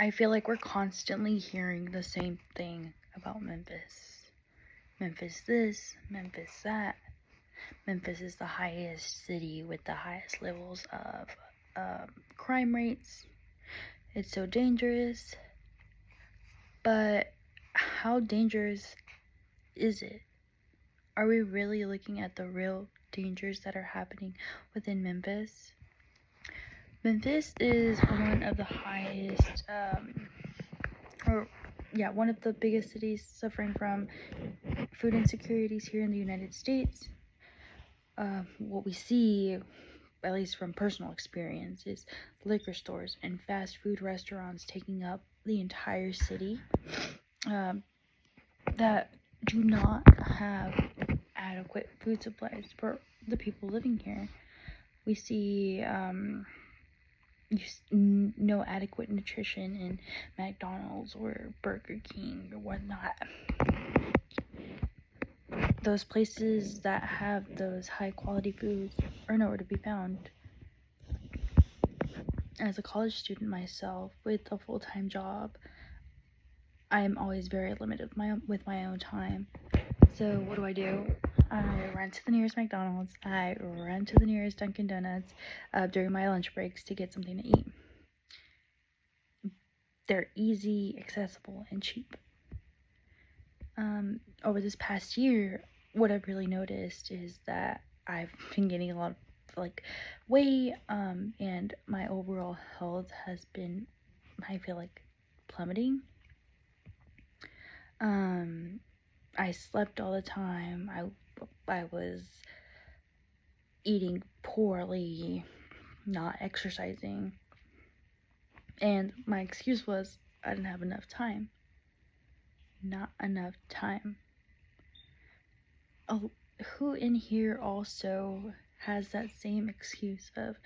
I feel like we're constantly hearing the same thing about Memphis. Memphis this, Memphis that. Memphis is the highest city with the highest levels of crime rates. It's so dangerous. But how dangerous is it? Are we really looking at the real dangers that are happening within Memphis? Memphis is one of the highest, one of the biggest cities suffering from food insecurities here in the United States. What we see, at least from personal experience, is liquor stores and fast food restaurants taking up the entire city that do not have adequate food supplies for the people living here. We see no adequate nutrition in McDonald's or Burger King or whatnot. Those places that have those high quality foods are nowhere to be found. As a college student myself with a full-time job, I am always very limited with my own time. So what do? I run to the nearest McDonald's. I run to the nearest Dunkin' Donuts during my lunch breaks to get something to eat. They're easy, accessible, and cheap. Over this past year, what I've really noticed is that I've been gaining a lot of weight, and my overall health has been, I feel like, plummeting. I slept all the time. I was eating poorly, not exercising, and my excuse was I didn't have enough time. Not enough time. Oh, who in here also has that same excuse of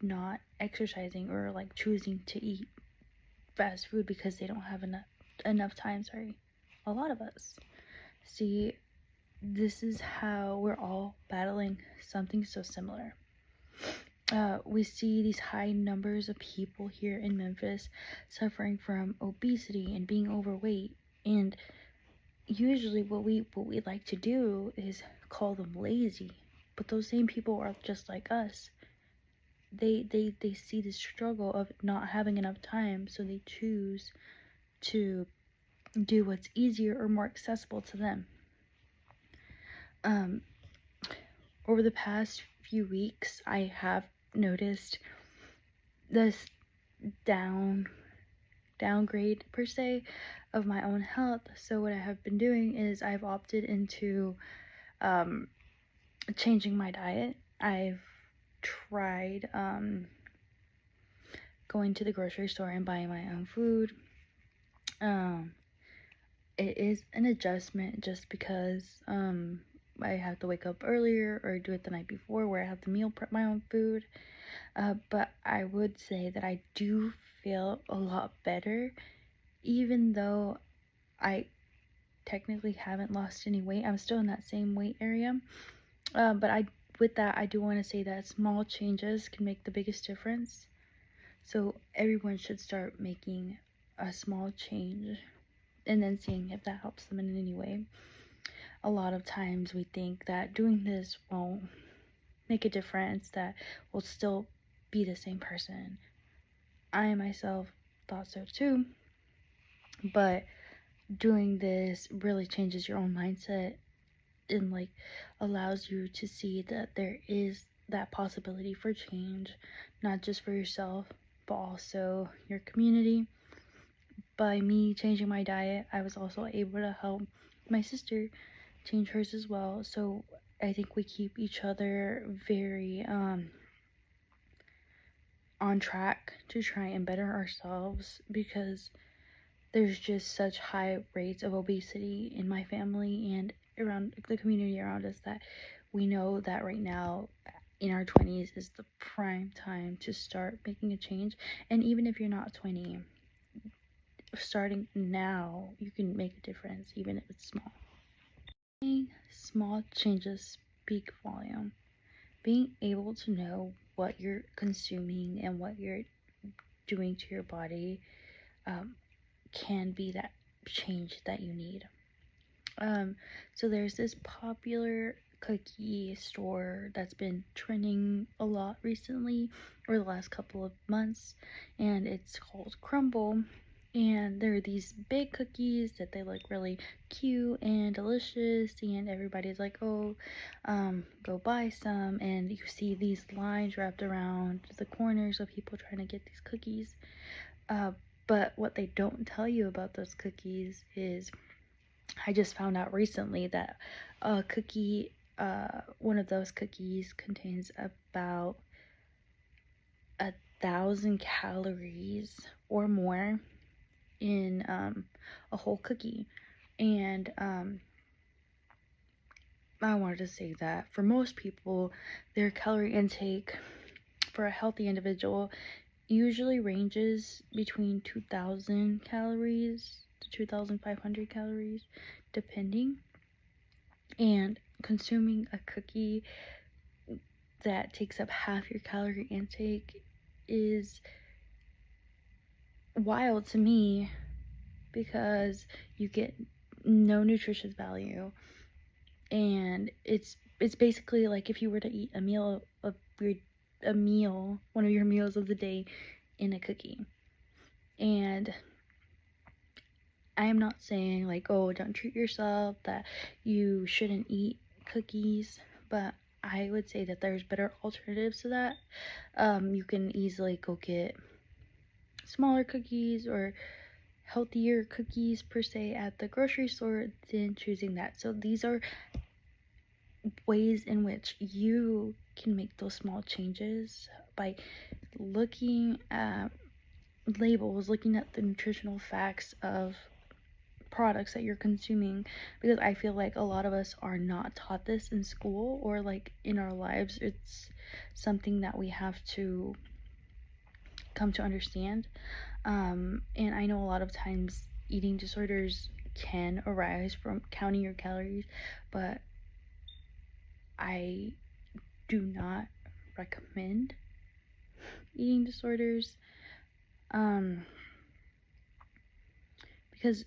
not exercising or choosing to eat fast food because they don't have enough time? A lot of us. See, this is how we're all battling something so similar. We see these high numbers of people here in Memphis suffering from obesity and being overweight, and usually what we like to do is call them lazy, but those same people are just like us. They see the struggle of not having enough time, so they choose to do what's easier or more accessible to them. Over the past few weeks, I have noticed this downgrade per se of my own health. So what I have been doing is I've opted into changing my diet. I've tried going to the grocery store and buying my own food. It is an adjustment just because I have to wake up earlier or do it the night before where I have to meal prep my own food. But I would say that I do feel a lot better, even though I technically haven't lost any weight. I'm still in that same weight area. But I do want to say that small changes can make the biggest difference. So everyone should start making a small change and then seeing if that helps them in any way. A lot of times we think that doing this won't make a difference, that we'll still be the same person. I myself thought so too, but doing this really changes your own mindset and allows you to see that there is that possibility for change, not just for yourself but also your community. By me changing my diet, I was also able to help my sister change hers as well. So I think we keep each other very on track to try and better ourselves, because there's just such high rates of obesity in my family and around the community around us that we know that right now in our 20s is the prime time to start making a change. And even if you're not 20, starting now, you can make a difference, even if it's small. Small changes speak volume. Being able to know what you're consuming and what you're doing to your body can be that change that you need. So there's this popular cookie store that's been trending a lot recently, or the last couple of months, and it's called Crumble. And there are these big cookies that they look really cute and delicious, and everybody's like, oh, go buy some. And you see these lines wrapped around the corners of people trying to get these cookies. But what they don't tell you about those cookies is, I just found out recently that a cookie, one of those cookies contains about 1,000 calories or more in a whole cookie. And I wanted to say that for most people, their calorie intake for a healthy individual usually ranges between 2,000 calories to 2,500 calories, depending. And consuming a cookie that takes up half your calorie intake is wild to me, because you get no nutritious value, and it's basically like if you were to eat a meal, one of your meals of the day, in a cookie. And I am not saying like, oh, don't treat yourself, that you shouldn't eat cookies, but I would say that there's better alternatives to that. You can easily go get smaller cookies or healthier cookies per se at the grocery store than choosing that. So these are ways in which you can make those small changes by looking at labels, looking at the nutritional facts of products that you're consuming, because I feel like a lot of us are not taught this in school or like in our lives. It's something that we have to come to understand. And I know a lot of times eating disorders can arise from counting your calories, but I do not recommend eating disorders, because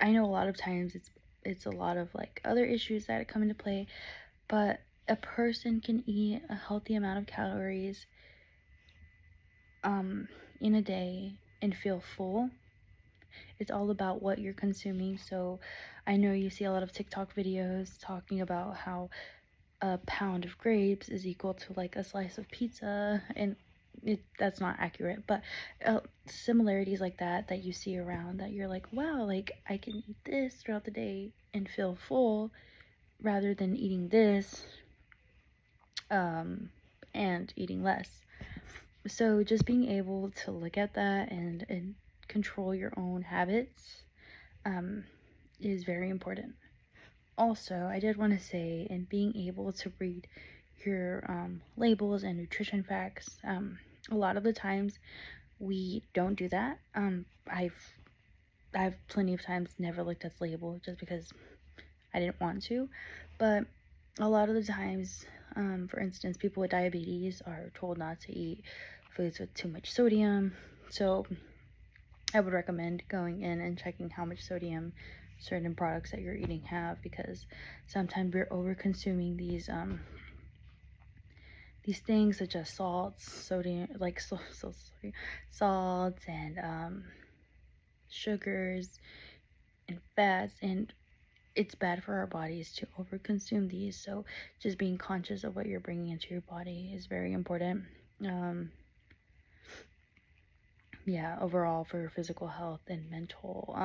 I know a lot of times it's a lot of like other issues that come into play, but a person can eat a healthy amount of calories in a day and feel full. It's all about what you're consuming. So I know you see a lot of TikTok videos talking about how a pound of grapes is equal to like a slice of pizza, and that's not accurate, but similarities like that you see around, that you're like, wow, like I can eat this throughout the day and feel full, rather than eating this and eating less. So just being able to look at that and control your own habits is very important. Also, I did want to say, in being able to read your labels and nutrition facts, a lot of the times we don't do that. I've plenty of times never looked at the label just because I didn't want to, but a lot of the times, for instance, people with diabetes are told not to eat foods with too much sodium. So I would recommend going in and checking how much sodium certain products that you're eating have, because sometimes we're over consuming these things such as salts, sodium, like salts and sugars and fats, and it's bad for our bodies to overconsume these. So just being conscious of what you're bringing into your body is very important. Yeah, overall for physical health and mental,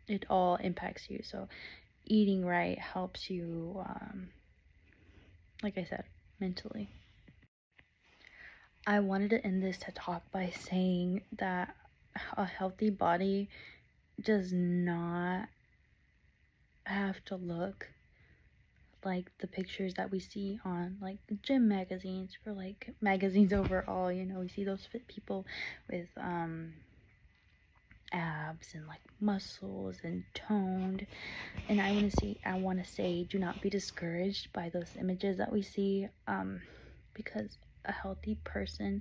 it all impacts you. So eating right helps you, like I said, mentally. I wanted to end this TED Talk by saying that a healthy body does not have to look like the pictures that we see on like gym magazines, or like magazines overall. You know, we see those fit people with abs and like muscles and toned, and I want to say do not be discouraged by those images that we see, because a healthy person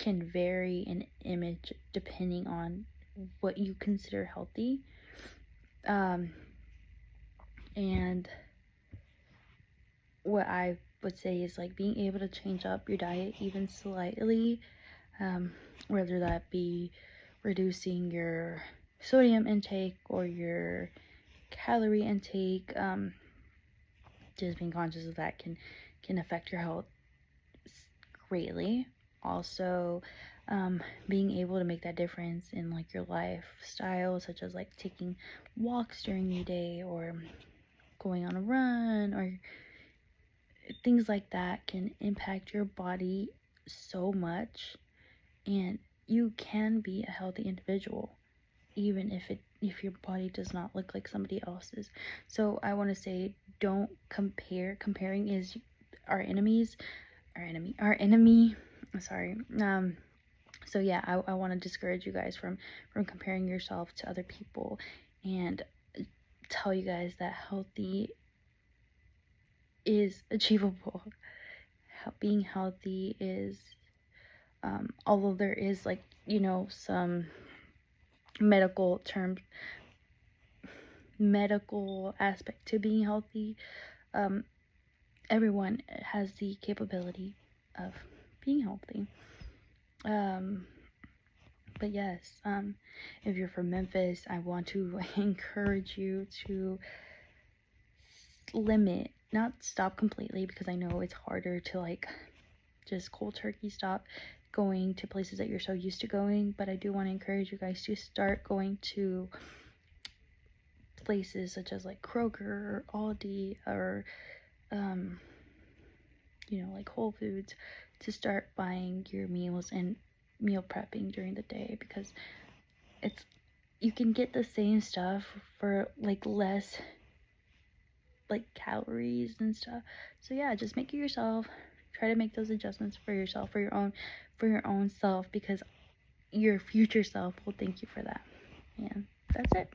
can vary in image depending on what you consider healthy. And what I would say is like being able to change up your diet even slightly, whether that be reducing your sodium intake or your calorie intake. Just being conscious of that can affect your health greatly. Also, being able to make that difference in like your lifestyle, such as like taking walks during your day or going on a run or things like that, can impact your body so much. And you can be a healthy individual even if your body does not look like somebody else's. So I want to say, don't compare. Comparing is our enemy. Sorry. So yeah, I want to discourage you guys from comparing yourself to other people, and tell you guys that healthy is achievable. Being healthy is, although there is like, some medical aspect to being healthy, everyone has the capability of being healthy. But yes, if you're from Memphis, I want to encourage you to limit, not stop completely, because I know it's harder to like just cold turkey stop going to places that you're so used to going, but I do want to encourage you guys to start going to places such as like Kroger or Aldi or like Whole Foods, to start buying your meals and meal prepping during the day, because you can get the same stuff for like less like calories and stuff. So yeah, just make it yourself. Try to make those adjustments for yourself, for your own self, because your future self will thank you for that. Yeah, that's it.